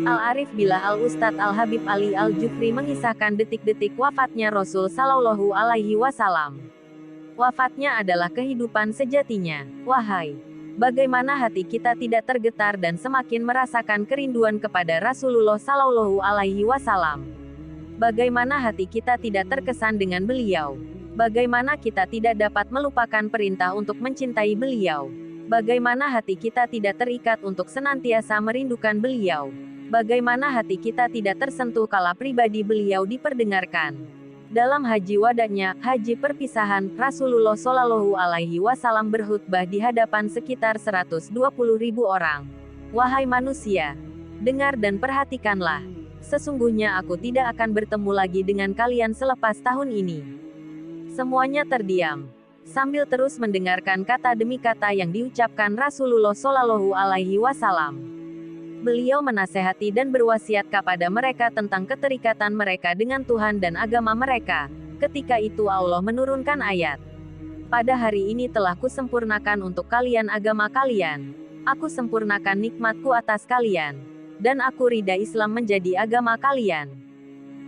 Al-Arif Billah Al-Ustadz Al-Habib Ali Al-Jufri mengisahkan detik-detik wafatnya Rasul Shallallahu Alaihi Wasallam. Wafatnya adalah kehidupan sejatinya. Wahai, bagaimana hati kita tidak tergetar dan semakin merasakan kerinduan kepada Rasulullah Shallallahu Alaihi Wasallam. Bagaimana hati kita tidak terkesan dengan beliau. Bagaimana kita tidak dapat melupakan perintah untuk mencintai beliau. Bagaimana hati kita tidak terikat untuk senantiasa merindukan beliau. Bagaimana hati kita tidak tersentuh kala pribadi beliau diperdengarkan. Dalam haji wadahnya, haji perpisahan, Rasulullah Shallallahu Alaihi Wasallam berkhutbah di hadapan sekitar 120.000 orang. Wahai manusia, dengar dan perhatikanlah. Sesungguhnya aku tidak akan bertemu lagi dengan kalian selepas tahun ini. Semuanya terdiam, sambil terus mendengarkan kata demi kata yang diucapkan Rasulullah Shallallahu Alaihi Wasallam. Beliau menasehati dan berwasiat kepada mereka tentang keterikatan mereka dengan Tuhan dan agama mereka. Ketika itu Allah menurunkan ayat. Pada hari ini telah kusempurnakan untuk kalian agama kalian. Aku sempurnakan nikmatku atas kalian. Dan aku ridha Islam menjadi agama kalian.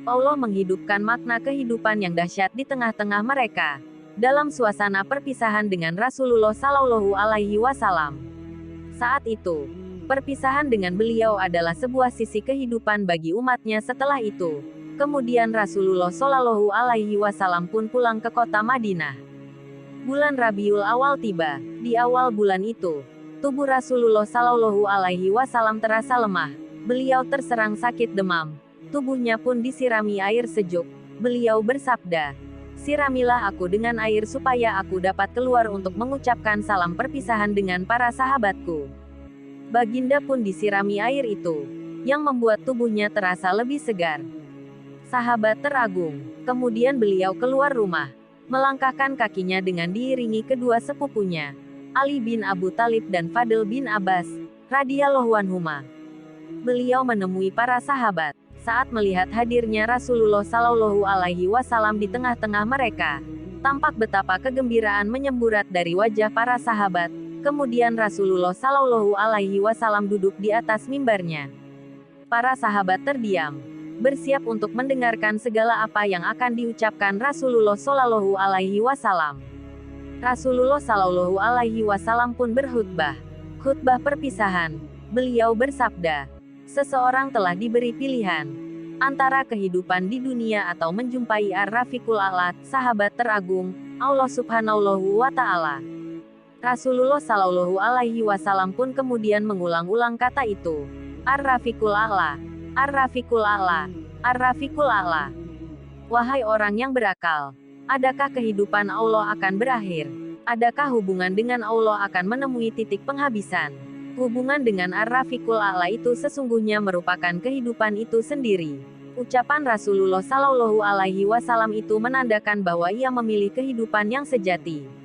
Allah menghidupkan makna kehidupan yang dahsyat di tengah-tengah mereka. Dalam suasana perpisahan dengan Rasulullah Shallallahu Alaihi Wasallam. Saat itu, perpisahan dengan beliau adalah sebuah sisi kehidupan bagi umatnya. Setelah itu, kemudian Rasulullah Shallallahu Alaihi Wasallam pun pulang ke kota Madinah. Bulan Rabiul Awal tiba. Di awal bulan itu, tubuh Rasulullah Shallallahu Alaihi Wasallam terasa lemah. Beliau terserang sakit demam. Tubuhnya pun disirami air sejuk. Beliau bersabda, "Siramilah aku dengan air supaya aku dapat keluar untuk mengucapkan salam perpisahan dengan para sahabatku." Baginda pun disirami air itu, yang membuat tubuhnya terasa lebih segar. Sahabat teragung. Kemudian beliau keluar rumah, melangkahkan kakinya dengan diiringi kedua sepupunya, Ali bin Abu Thalib dan Fadl bin Abbas, radhiyallahu anhuma. Beliau menemui para sahabat. Saat melihat hadirnya Rasulullah Shallallahu Alaihi Wasallam di tengah-tengah mereka, tampak betapa kegembiraan menyemburat dari wajah para sahabat. Kemudian Rasulullah Shallallahu Alaihi Wasallam duduk di atas mimbarnya. Para sahabat terdiam, bersiap untuk mendengarkan segala apa yang akan diucapkan Rasulullah Shallallahu Alaihi Wasallam. Rasulullah Shallallahu Alaihi Wasallam pun berkhutbah. Khutbah perpisahan. Beliau bersabda, "Seseorang telah diberi pilihan antara kehidupan di dunia atau menjumpai Ar-Rafiqul A'la, sahabat teragung, Allah Subhanahu wa Ta'ala." Rasulullah Shallallahu Alaihi Wasallam pun kemudian mengulang-ulang kata itu. Ar-Rafiqul A'la, Ar-Rafiqul A'la, Ar-Rafiqul A'la. Wahai orang yang berakal, adakah kehidupan Allah akan berakhir? Adakah hubungan dengan Allah akan menemui titik penghabisan? Hubungan dengan Ar-Rafiqul A'la itu sesungguhnya merupakan kehidupan itu sendiri. Ucapan Rasulullah Shallallahu Alaihi Wasallam itu menandakan bahwa ia memilih kehidupan yang sejati.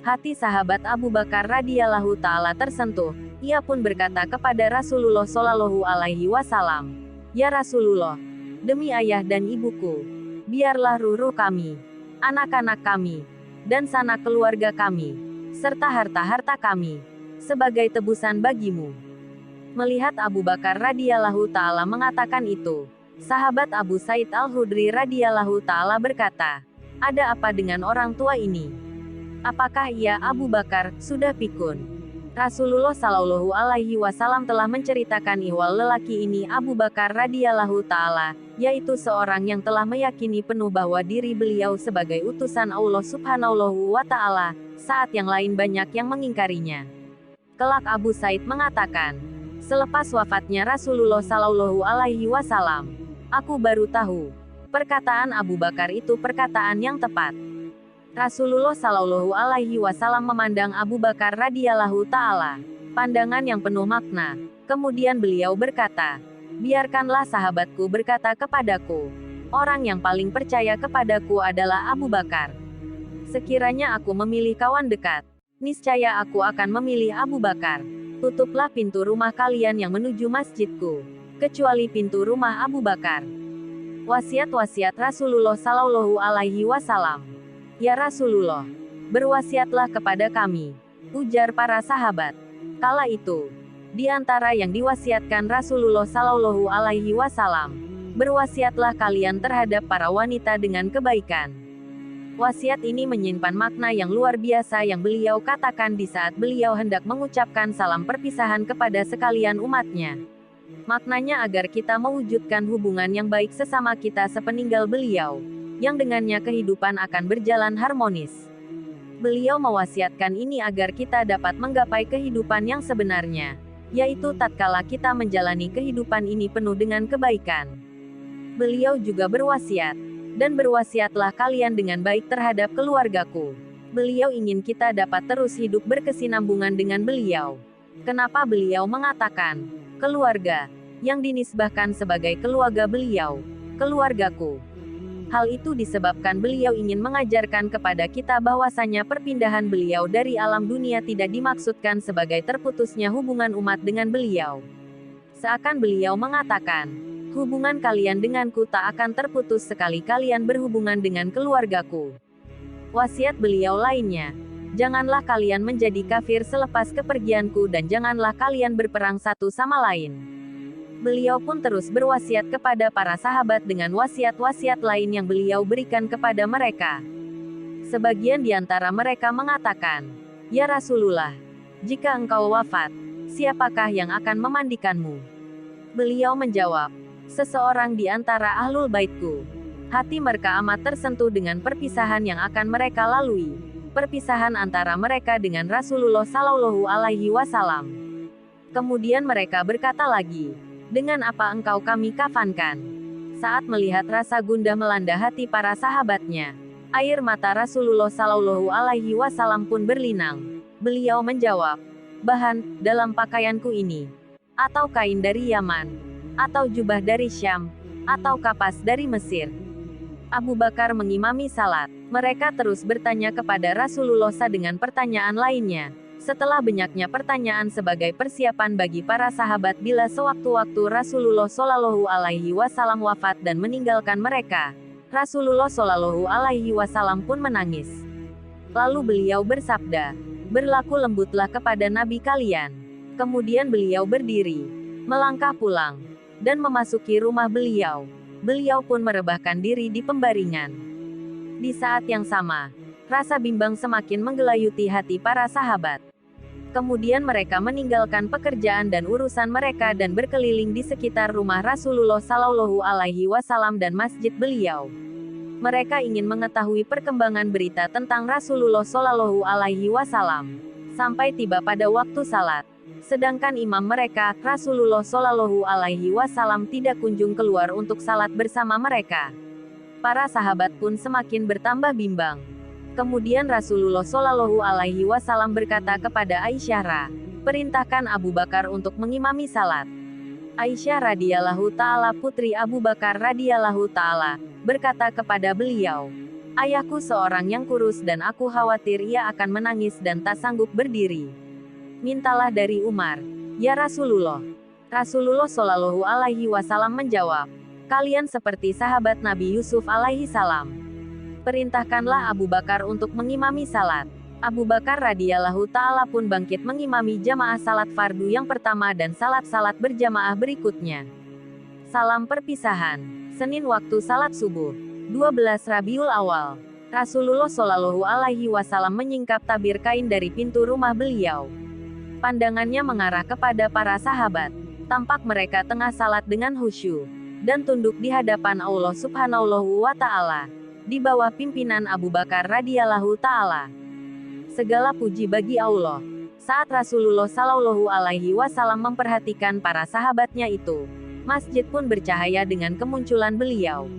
Hati sahabat Abu Bakar radhiyallahu ta'ala tersentuh. Ia pun berkata kepada Rasulullah Shallallahu Alaihi Wasallam, "Ya Rasulullah, demi ayah dan ibuku, biarlah ruh kami, anak-anak kami, dan sanak keluarga kami, serta harta-harta kami, sebagai tebusan bagimu." Melihat Abu Bakar radhiyallahu ta'ala mengatakan itu, sahabat Abu Said Al-Khudri radhiyallahu ta'ala berkata, "Ada apa dengan orang tua ini? Apakah ia Abu Bakar sudah pikun?" Rasulullah Shallallahu Alaihi Wasallam telah menceritakan ihwal lelaki ini Abu Bakar radhiyallahu ta'ala, yaitu seorang yang telah meyakini penuh bahwa diri beliau sebagai utusan Allah Subhanahu wa Ta'ala, saat yang lain banyak yang mengingkarinya. Kelak Abu Said mengatakan, "Selepas wafatnya Rasulullah Shallallahu Alaihi Wasallam, aku baru tahu, perkataan Abu Bakar itu perkataan yang tepat." Rasulullah Shallallahu Alaihi Wasallam memandang Abu Bakar radhiyallahu ta'ala, pandangan yang penuh makna. Kemudian beliau berkata, "Biarkanlah sahabatku berkata kepadaku, orang yang paling percaya kepadaku adalah Abu Bakar. Sekiranya aku memilih kawan dekat, niscaya aku akan memilih Abu Bakar. Tutuplah pintu rumah kalian yang menuju masjidku, kecuali pintu rumah Abu Bakar." Wasiat-wasiat Rasulullah Shallallahu Alaihi Wasallam. "Ya Rasulullah, berwasiatlah kepada kami," ujar para sahabat. Kala itu, Di antara yang diwasiatkan Rasulullah Shallallahu Alaihi Wasallam, berwasiatlah kalian terhadap para wanita dengan kebaikan. Wasiat ini menyimpan makna yang luar biasa yang beliau katakan di saat beliau hendak mengucapkan salam perpisahan kepada sekalian umatnya. Maknanya agar kita mewujudkan hubungan yang baik sesama kita sepeninggal beliau, yang dengannya kehidupan akan berjalan harmonis. Beliau mewasiatkan ini agar kita dapat menggapai kehidupan yang sebenarnya, yaitu tatkala kita menjalani kehidupan ini penuh dengan kebaikan. Beliau juga berwasiat, dan berwasiatlah kalian dengan baik terhadap keluargaku. Beliau ingin kita dapat terus hidup berkesinambungan dengan beliau. Kenapa beliau mengatakan, keluarga, yang dinisbahkan sebagai keluarga beliau, keluargaku? Hal itu disebabkan beliau ingin mengajarkan kepada kita bahwasanya perpindahan beliau dari alam dunia tidak dimaksudkan sebagai terputusnya hubungan umat dengan beliau. Seakan beliau mengatakan, hubungan kalian denganku tak akan terputus sekali kalian berhubungan dengan keluargaku. Wasiat beliau lainnya, janganlah kalian menjadi kafir selepas kepergianku dan janganlah kalian berperang satu sama lain. Beliau pun terus berwasiat kepada para sahabat dengan wasiat-wasiat lain yang beliau berikan kepada mereka. Sebagian di antara mereka mengatakan, "Ya Rasulullah, jika engkau wafat, siapakah yang akan memandikanmu?" Beliau menjawab, "Seseorang di antara ahlul baitku." Hati mereka amat tersentuh dengan perpisahan yang akan mereka lalui. Perpisahan antara mereka dengan Rasulullah Shallallahu Alaihi Wasallam. Kemudian mereka berkata lagi, "Dengan apa engkau kami kafankan?" Saat melihat rasa gundah melanda hati para sahabatnya, air mata Rasulullah Shallallahu Alaihi Wasallam pun berlinang. Beliau menjawab, "Bahan dalam pakaianku ini, atau kain dari Yaman, atau jubah dari Syam, atau kapas dari Mesir." Abu Bakar mengimami salat. Mereka terus bertanya kepada Rasulullah dengan pertanyaan lainnya. Setelah banyaknya pertanyaan sebagai persiapan bagi para sahabat bila sewaktu-waktu Rasulullah Shallallahu Alaihi Wasallam wafat dan meninggalkan mereka, Rasulullah Shallallahu Alaihi Wasallam pun menangis. Lalu beliau bersabda, "Berlaku lembutlah kepada Nabi kalian." Kemudian beliau berdiri, melangkah pulang, dan memasuki rumah beliau. Beliau pun merebahkan diri di pembaringan. Di saat yang sama, rasa bimbang semakin menggelayuti hati para sahabat. Kemudian mereka meninggalkan pekerjaan dan urusan mereka dan berkeliling di sekitar rumah Rasulullah Shallallahu Alaihi Wasallam dan masjid beliau. Mereka ingin mengetahui perkembangan berita tentang Rasulullah Shallallahu Alaihi Wasallam. Sampai tiba pada waktu salat. Sedangkan imam mereka, Rasulullah Shallallahu Alaihi Wasallam tidak kunjung keluar untuk salat bersama mereka. Para sahabat pun semakin bertambah bimbang. Kemudian Rasulullah Shallallahu Alaihi Wasallam berkata kepada Aisyah, "Perintahkan Abu Bakar untuk mengimami salat." Aisyah radhiyallahu taala putri Abu Bakar radhiyallahu taala berkata kepada beliau, "Ayahku seorang yang kurus dan aku khawatir ia akan menangis dan tak sanggup berdiri. Mintalah dari Umar, ya Rasulullah." Rasulullah Shallallahu Alaihi Wasallam menjawab, "Kalian seperti sahabat Nabi Yusuf alaihi salam. Perintahkanlah Abu Bakar untuk mengimami salat." Abu Bakar radhiyallahu taala pun bangkit mengimami jamaah salat fardu yang pertama dan salat-salat berjamaah berikutnya. Salam perpisahan. Senin waktu salat subuh, 12 Rabiul Awal. Rasulullah Shallallahu Alaihi Wasallam menyingkap tabir kain dari pintu rumah beliau. Pandangannya mengarah kepada para sahabat. Tampak mereka tengah salat dengan khusyuk dan tunduk di hadapan Allah Subhanahu wa Ta'ala, di bawah pimpinan Abu Bakar radhiyallahu taala. Segala puji bagi Allah. Saat Rasulullah Shallallahu Alaihi Wasallam memperhatikan para sahabatnya itu, masjid pun bercahaya dengan kemunculan beliau.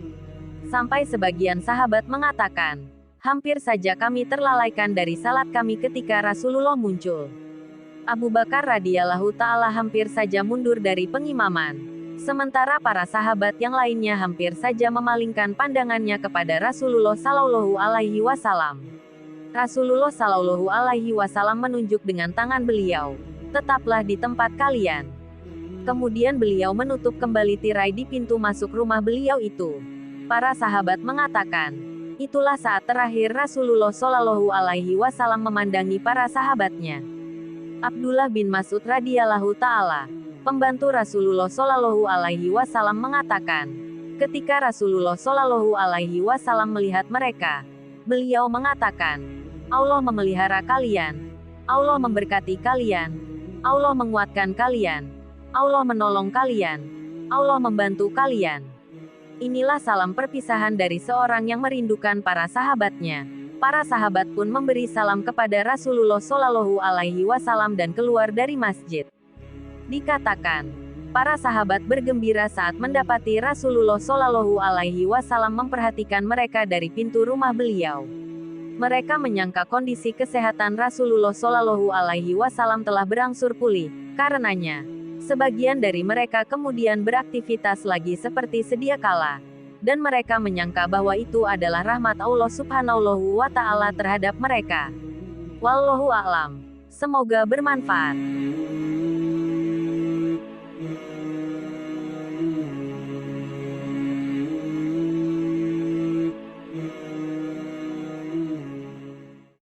Sampai sebagian sahabat mengatakan, "Hampir saja kami terlalaikan dari salat kami ketika Rasulullah muncul." Abu Bakar radhiyallahu taala hampir saja mundur dari pengimaman. Sementara para sahabat yang lainnya hampir saja memalingkan pandangannya kepada Rasulullah Shallallahu Alaihi Wasallam. Rasulullah Shallallahu Alaihi Wasallam menunjuk dengan tangan beliau, "Tetaplah di tempat kalian." Kemudian beliau menutup kembali tirai di pintu masuk rumah beliau itu. Para sahabat mengatakan, itulah saat terakhir Rasulullah Shallallahu Alaihi Wasallam memandangi para sahabatnya. Abdullah bin Mas'ud radhiyallahu ta'ala, pembantu Rasulullah Shallallahu alaihi wasallam mengatakan, ketika Rasulullah Shallallahu alaihi wasallam melihat mereka, beliau mengatakan, Allah memelihara kalian, Allah memberkati kalian, Allah menguatkan kalian, Allah menolong kalian, Allah membantu kalian. Inilah salam perpisahan dari seorang yang merindukan para sahabatnya. Para sahabat pun memberi salam kepada Rasulullah Shallallahu alaihi wasallam dan keluar dari masjid. Dikatakan, para sahabat bergembira saat mendapati Rasulullah Shallallahu alaihi wasallam memperhatikan mereka dari pintu rumah beliau. Mereka menyangka kondisi kesehatan Rasulullah Shallallahu alaihi wasallam telah berangsur pulih. Karenanya, sebagian dari mereka kemudian beraktivitas lagi seperti sedia kala. Dan mereka menyangka bahwa itu adalah rahmat Allah Subhanahu wa Ta'ala terhadap mereka. Wallahu a'lam. Semoga bermanfaat.